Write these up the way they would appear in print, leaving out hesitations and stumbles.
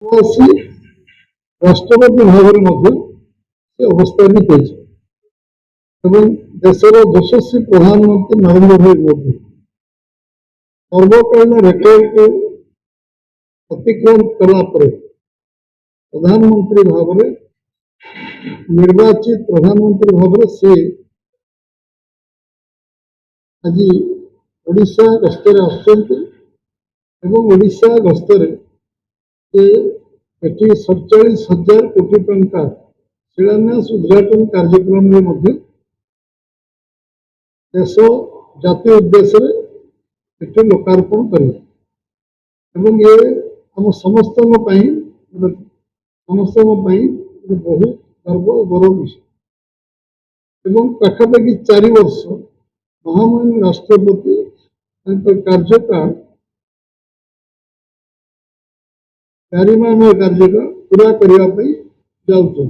ଆସି ରାଷ୍ଟ୍ରପତି ଭାବରେ ମଧ୍ୟ ସେ ଅବସ୍ଥାନିତ ହୋଇଛି ଏବଂ ଦେଶର ଯଶସ୍ୱୀ ପ୍ରଧାନମନ୍ତ୍ରୀ ନରେନ୍ଦ୍ର ଭାଇ ମୋଦି ସର୍ବକାଳୀନ ରେକର୍ଡକୁ ଅତିକ୍ରମ କଲା ପରେ ପ୍ରଧାନମନ୍ତ୍ରୀ ଭାବରେ ନିର୍ବାଚିତ ପ୍ରଧାନମନ୍ତ୍ରୀ ଭାବରେ ସେ ଆଜି ଓଡ଼ିଶା ଗସ୍ତରେ ଆସୁଛନ୍ତି ଏବଂ ଓଡ଼ିଶା ଗସ୍ତରେ ସେ ଏଠି 47,000 କୋଟି ଟଙ୍କା ଶିଳାନ୍ୟାସ ଉଦ୍ଘାଟନ କାର୍ଯ୍ୟକ୍ରମରେ ମଧ୍ୟ ଦେଶ ଜାତୀୟ ଉଦ୍ଦେଶ୍ୟରେ ଏଠି ଲୋକାର୍ପଣ କରିବେ ଏବଂ ଏ ଆମ ସମସ୍ତଙ୍କ ପାଇଁ ବହୁତ ଗର୍ବ ଓ ଗୌରବ ବିଷୟ ଏବଂ ପାଖାପାଖି 4 ବର୍ଷ ମହାମହିମ ରାଷ୍ଟ୍ରପତି ତାଙ୍କ କାର୍ଯ୍ୟକାଳ ଗାରିମାମୟ କାର୍ଯ୍ୟକାଳ ପୁରା କରିବା ପାଇଁ ଯାଉଛନ୍ତି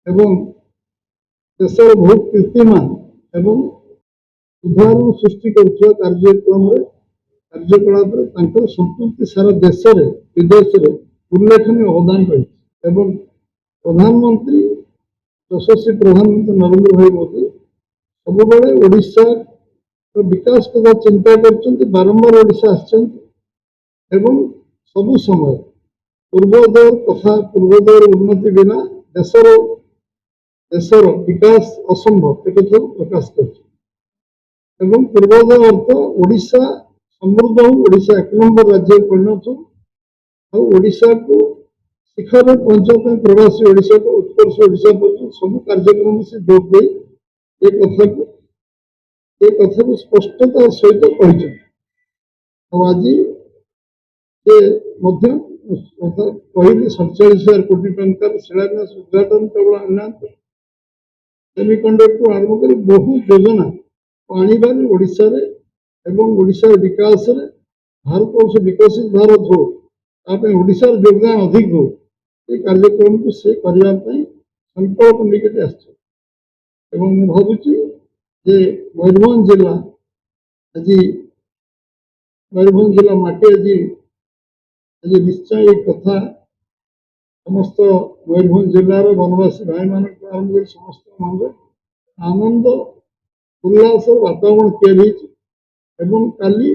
ଏବଂ ଦେଶର ବହୁତ କୀର୍ତ୍ତିମାନ ଏବଂ ଉଦାହରଣ ସୃଷ୍ଟି କରୁଥିବା କାର୍ଯ୍ୟକଳାପରେ ତାଙ୍କର ସମ୍ପୃକ୍ତି ସାରା ଦେଶରେ ବିଦେଶରେ ଉଲ୍ଲେଖନୀୟ ଅବଦାନ ରହିଛି ଏବଂ ପ୍ରଧାନମନ୍ତ୍ରୀ ଯଶସ୍ୱୀ ପ୍ରଧାନମନ୍ତ୍ରୀ ନରେନ୍ଦ୍ର ଭାଇ ମୋଦି ସବୁବେଳେ ଓଡ଼ିଶାର ବିକାଶ କଥା ଚିନ୍ତା କରିଛନ୍ତି, ବାରମ୍ବାର ଓଡ଼ିଶା ଆସିଛନ୍ତି ଏବଂ ସବୁ ସମୟ ପୂର୍ବୋଦୟର ଉନ୍ନତି ବିନା ଦେଶର ବିକାଶ ଅସମ୍ଭବ ଏକଥାକୁ ପ୍ରକାଶ କରିଛି ଏବଂ ପୂର୍ବୋଦୟ ଅର୍ଥ ଓଡ଼ିଶା ସମୃଦ୍ଧ ହଉ, ଓଡ଼ିଶା 1 ନମ୍ବର ରାଜ୍ୟରେ ପରିଣତ ହଉ ଆଉ ଓଡ଼ିଶାକୁ ଶିଖରରେ ପହଞ୍ଚିବା ପାଇଁ ପ୍ରବାସୀ ଓଡ଼ିଶାକୁ ଉତ୍କର୍ଷ ଓଡ଼ିଶା ପର୍ଯ୍ୟନ୍ତ ସବୁ କାର୍ଯ୍ୟକ୍ରମ ସେ ଯୋଗ ଦେଇ ଏ କଥାକୁ ସ୍ପଷ୍ଟତାର ସହିତ କହିଛନ୍ତି ଆଉ ଆଜି ସେ ମଧ୍ୟ କହିଲେ 47,000 କୋଟି ଟଙ୍କାର ଶିଳାନ୍ୟାସ ଉଦ୍ଘାଟନ କେବଳ ଆଣିନାହାନ୍ତି, ସେମିକଣ୍ଡକ୍ଟର ଆରମ୍ଭ କରି ବହୁ ଯୋଜନା ଆଣିବାରେ ଓଡ଼ିଶାରେ ଏବଂ ଓଡ଼ିଶାର ବିକାଶରେ ଭାରତବର୍ଷ ବିକଶିତ ଭାରତ ହଉ ତା ପାଇଁ ଓଡ଼ିଶାର ଯୋଗଦାନ ଅଧିକ ହଉ ଏ କାର୍ଯ୍ୟକ୍ରମକୁ ସେ କରିବା ପାଇଁ ସଂକଳ୍ପ ନେଇକି ଆସିছে ଏବଂ ମୁଁ ଭାବୁଛି ଯେ ମୟୂରଭଞ୍ଜ ଜିଲ୍ଲା ମାଟି ଆଜି ନିଶ୍ଚୟ ଏ କଥା ସମସ୍ତ ମୟୂରଭଞ୍ଜ ଜିଲ୍ଲାର ବନବାସୀ ଭାଇମାନଙ୍କୁ ଆରମ୍ଭ କରି ସମସ୍ତ ମନରେ ଆନନ୍ଦ ଉଲ୍ଲାସର ବାତାବରଣ ତିଆରି ହେଇଛି ଏବଂ କାଲି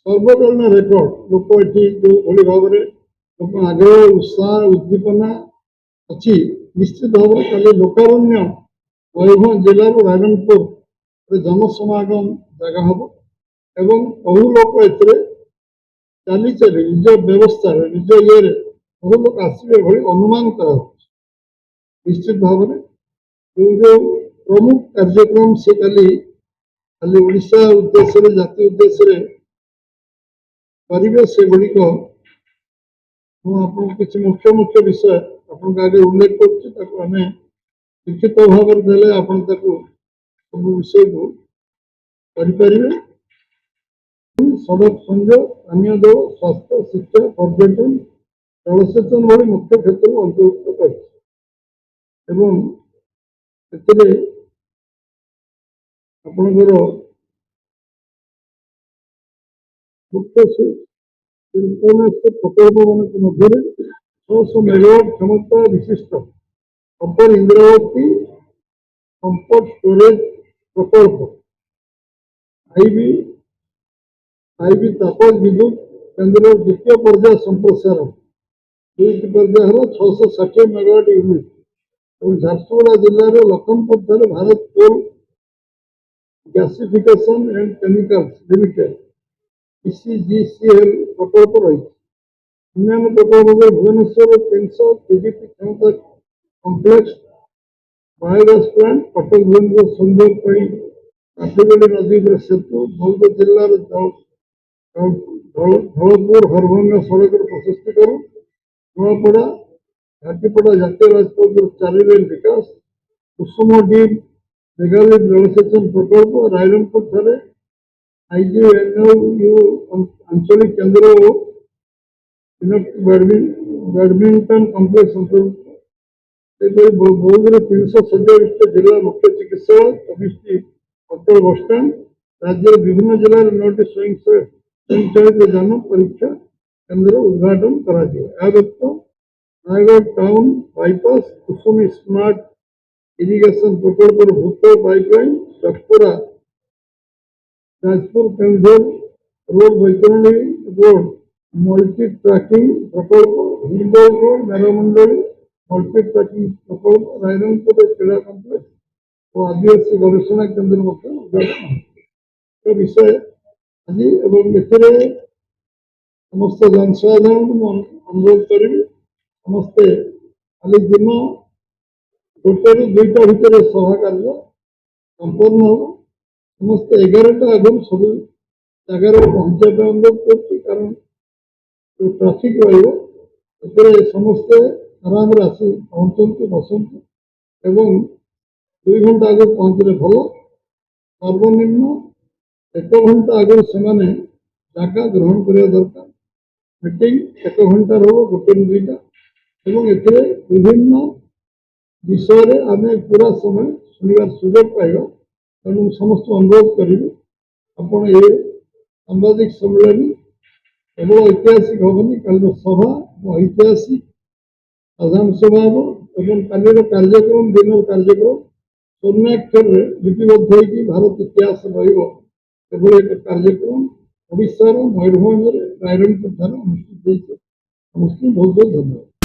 ସର୍ବକାଳୀନ ରେକର୍ଡ ଲୋକ ଏଠି ଯେଉଁଭଳି ଭାବରେ ଲୋକ ଆଗ୍ରହ ଉତ୍ସାହ ଉଦ୍ଦୀପନା ଅଛି ନିଶ୍ଚିତ ଭାବରେ କାଲି ଲୋକାରଣ୍ୟ ମୟୂରଭଞ୍ଜ ଜିଲ୍ଲାର ରାଇରଙ୍ଗପୁର ଜନସମାଗମ ଜାଗା ହେବ ଏବଂ ବହୁ ଲୋକ ଏଥିରେ ଚାଲି ନିଜ ବ୍ୟବସ୍ଥାରେ ନିଜ ଇଏରେ ବହୁ ଲୋକ ଆସିବେ ଭଳି ଅନୁମାନ କରାଯାଉଛି ନିଶ୍ଚିତ ଭାବରେ ଯେଉଁ ପ୍ରମୁଖ କାର୍ଯ୍ୟକ୍ରମ ସେ କାଲି ଓଡ଼ିଶା ଉଦ୍ଦେଶ୍ୟରେ ଜାତି ଉଦ୍ଦେଶ୍ୟରେ କରିବେ ସେଗୁଡ଼ିକ ମୁଁ ଆପଣଙ୍କୁ କିଛି ମୁଖ୍ୟ ବିଷୟ ଆପଣଙ୍କ ଆଗରେ ଉଲ୍ଲେଖ କରୁଛି ତାକୁ ଆମେ ଲିଖିତ ଭାବରେ ଦେଲେ ଆପଣ ତାକୁ ସବୁ ବିଷୟକୁ କରିପାରିବେ ସଡ଼କ ସଂଯୋଗ ପାନୀୟ ଜଳ ସ୍ୱାସ୍ଥ୍ୟ ଶିକ୍ଷା ପର୍ଯ୍ୟଟନ ଜଳସେଚନ ଭଳି ମୁଖ୍ୟ କ୍ଷେତ୍ରକୁ ଅନ୍ତର୍ଭୁକ୍ତ କରିଛି ଏବଂ ଏଥିରେ ଆପଣଙ୍କର ମୁଖ୍ୟ ପ୍ରକଳ୍ପମାନଙ୍କ ମଧ୍ୟରେ 600 ମେଗାୱାଟ କ୍ଷମତା ବିଶିଷ୍ଟ ଅପର ଇନ୍ଦ୍ରାବତୀ ସମ୍ପଦ ଷ୍ଟୋରେଜ ପ୍ରକଳ୍ପ ଆଇବି ତାପଜ ବିଦ୍ୟୁତ କେନ୍ଦ୍ରର ଦ୍ୱିତୀୟ ପର୍ଯ୍ୟାୟ ସମ୍ପ୍ରସାରଣ 2ଟି ପର୍ଯ୍ୟାୟ ହେଲା 660 ମେଗାୱାଟ ୟୁନିଟ୍ ଏବଂ ଝାରସୁଗୁଡ଼ା ଜିଲ୍ଲାର ଲଖନପୁରଠାରେ Bharat coal gasification and chemicals limited PCGCL ପ୍ରକଳ୍ପ ରହିଛି ଅନ୍ୟାନ୍ୟ ପ୍ରକଳ୍ପରେ ଭୁବନେଶ୍ୱର 300 PDP କ୍ଷମତା complex biogas plant Cuttack Bhubaneswar ସଂଯୋଗ ପାଇଁ କାଠିଗୋଡ଼ି ନଦୀ ଉପରେ ସେତୁ ବୌଦ୍ଧ ଜିଲ୍ଲାର ଧଳପୁର ହରଭଙ୍ଗା ସଡ଼କର ପ୍ରଶସ୍ତିକରଣ ନୂଆପଡ଼ା ଘାଟିପଡ଼ା ଜାତୀୟ ରାଜପଥର 4 ଲେନ୍ ବିକାଶ କୁସୁମ ଡିପ୍ ମେଗାଲିଫ ଜଳସେଚନ ପ୍ରକଳ୍ପ ରାଇରଙ୍ଗପୁରଠାରେ IGNOU ଆଞ୍ଚଳିକ କେନ୍ଦ୍ର ଓ ବ୍ୟାଡମିଣ୍ଟନ କମ୍ପ୍ଲେକ୍ସ ଅନ୍ତର୍ଭୁକ୍ତ ସେହିପରି ବୌଦ୍ଧରେ 300 ଶଯ୍ୟା ବିଶିଷ୍ଟ ଜିଲ୍ଲା ମୁଖ୍ୟ ଚିକିତ୍ସାଳୟ 24ଟି ଅଚଳ ବସଷ୍ଟାଣ୍ଡ ରାଜ୍ୟର ବିଭିନ୍ନ ଜିଲ୍ଲାରେ 9ଟି ସ୍ୱୟଂଚାଳିତ ଯାନ ପରୀକ୍ଷା କେନ୍ଦ୍ର ଉଦ୍ଘାଟନ କରାଯିବ। ଏହା ବ୍ୟତୀତ Nayagarh town bypass Kusumi smart irrigation ପ୍ରକଳ୍ପର ଭୂତ pipeline Chakpura Jajpur Keonjhar road Baitarani road multi tracking ପ୍ରକଳ୍ପ Hindol road Meramandali multi tracking ପ୍ରକଳ୍ପ ରାଇରଙ୍ଗପୁର କ୍ରୀଡ଼ା କମ୍ପ୍ଲେକ୍ସ ଓ ଆଦିବାସୀ ଗବେଷଣା କେନ୍ଦ୍ର ମଧ୍ୟ ଉଦ୍ଘାଟନ ବିଷୟ ଆଜି ଏବଂ ଏଥିରେ ସମସ୍ତ ଜନସାଧାରଣଙ୍କୁ ମୁଁ ଅନୁରୋଧ କରିବି ସମସ୍ତେ କାଲି ଦିନ 1ରୁ 2ଟା ଭିତରେ ସଭା କାର୍ଯ୍ୟ ସମ୍ପନ୍ନ ହେବ। ସମସ୍ତେ 11ଟା ଆଗରୁ ସବୁ ଜାଗାରେ ପହଞ୍ଚିବା ପାଇଁ ଅନୁରୋଧ କରୁଛି, କାରଣ ଯେଉଁ ଟ୍ରାଫିକ୍ ରହିବ ସେଥିରେ ସମସ୍ତେ ଆରାମରେ ଆସି ପହଞ୍ଚନ୍ତୁ ବସନ୍ତୁ ଏବଂ 2 ଘଣ୍ଟା ଆଗରୁ ପହଞ୍ଚିଲେ ଭଲ। ସର୍ବନିମ୍ନ 1 ଘଣ୍ଟା ଆଗରୁ ସେମାନେ ଜାଗା ଗ୍ରହଣ କରିବା ଦରକାର। ମିଟିଂ 1 ଘଣ୍ଟାର ହେବ 1ରୁ 2ଟା ଏବଂ ଏଥିରେ ବିଭିନ୍ନ ବିଷୟରେ ଆମେ ପୁରା ସମୟ ଶୁଣିବାର ସୁଯୋଗ ପାଇବା। ତେଣୁ ମୁଁ ସମସ୍ତଙ୍କୁ ଅନୁରୋଧ କରିବି ଆପଣ ଏ ସାମ୍ବାଦିକ ସମ୍ମିଳନୀ କେବଳ ଐତିହାସିକ ହେବନି, କାଲିର ସଭା ଐତିହାସିକ ସାଧାରଣ ସଭା ହେବ ଏବଂ କାଲିର କାର୍ଯ୍ୟକ୍ରମ ଦିନର କାର୍ଯ୍ୟକ୍ରମ ସ୍ୱର୍ଣ୍ଣାକ୍ଷରରେ ଲିପିବଦ୍ଧ ହୋଇକି ଭାରତ ଇତିହାସ ରହିବ। ଏଭଳି ଏକ କାର୍ଯ୍ୟକ୍ରମ ଓଡ଼ିଶାର ମୟୂରଭଞ୍ଜରେ ରାଇରଙ୍ଗପୁର ଠାରେ ଅନୁଷ୍ଠିତ ହୋଇଛି। ସମସ୍ତଙ୍କୁ ବହୁତ ବହୁତ ଧନ୍ୟବାଦ।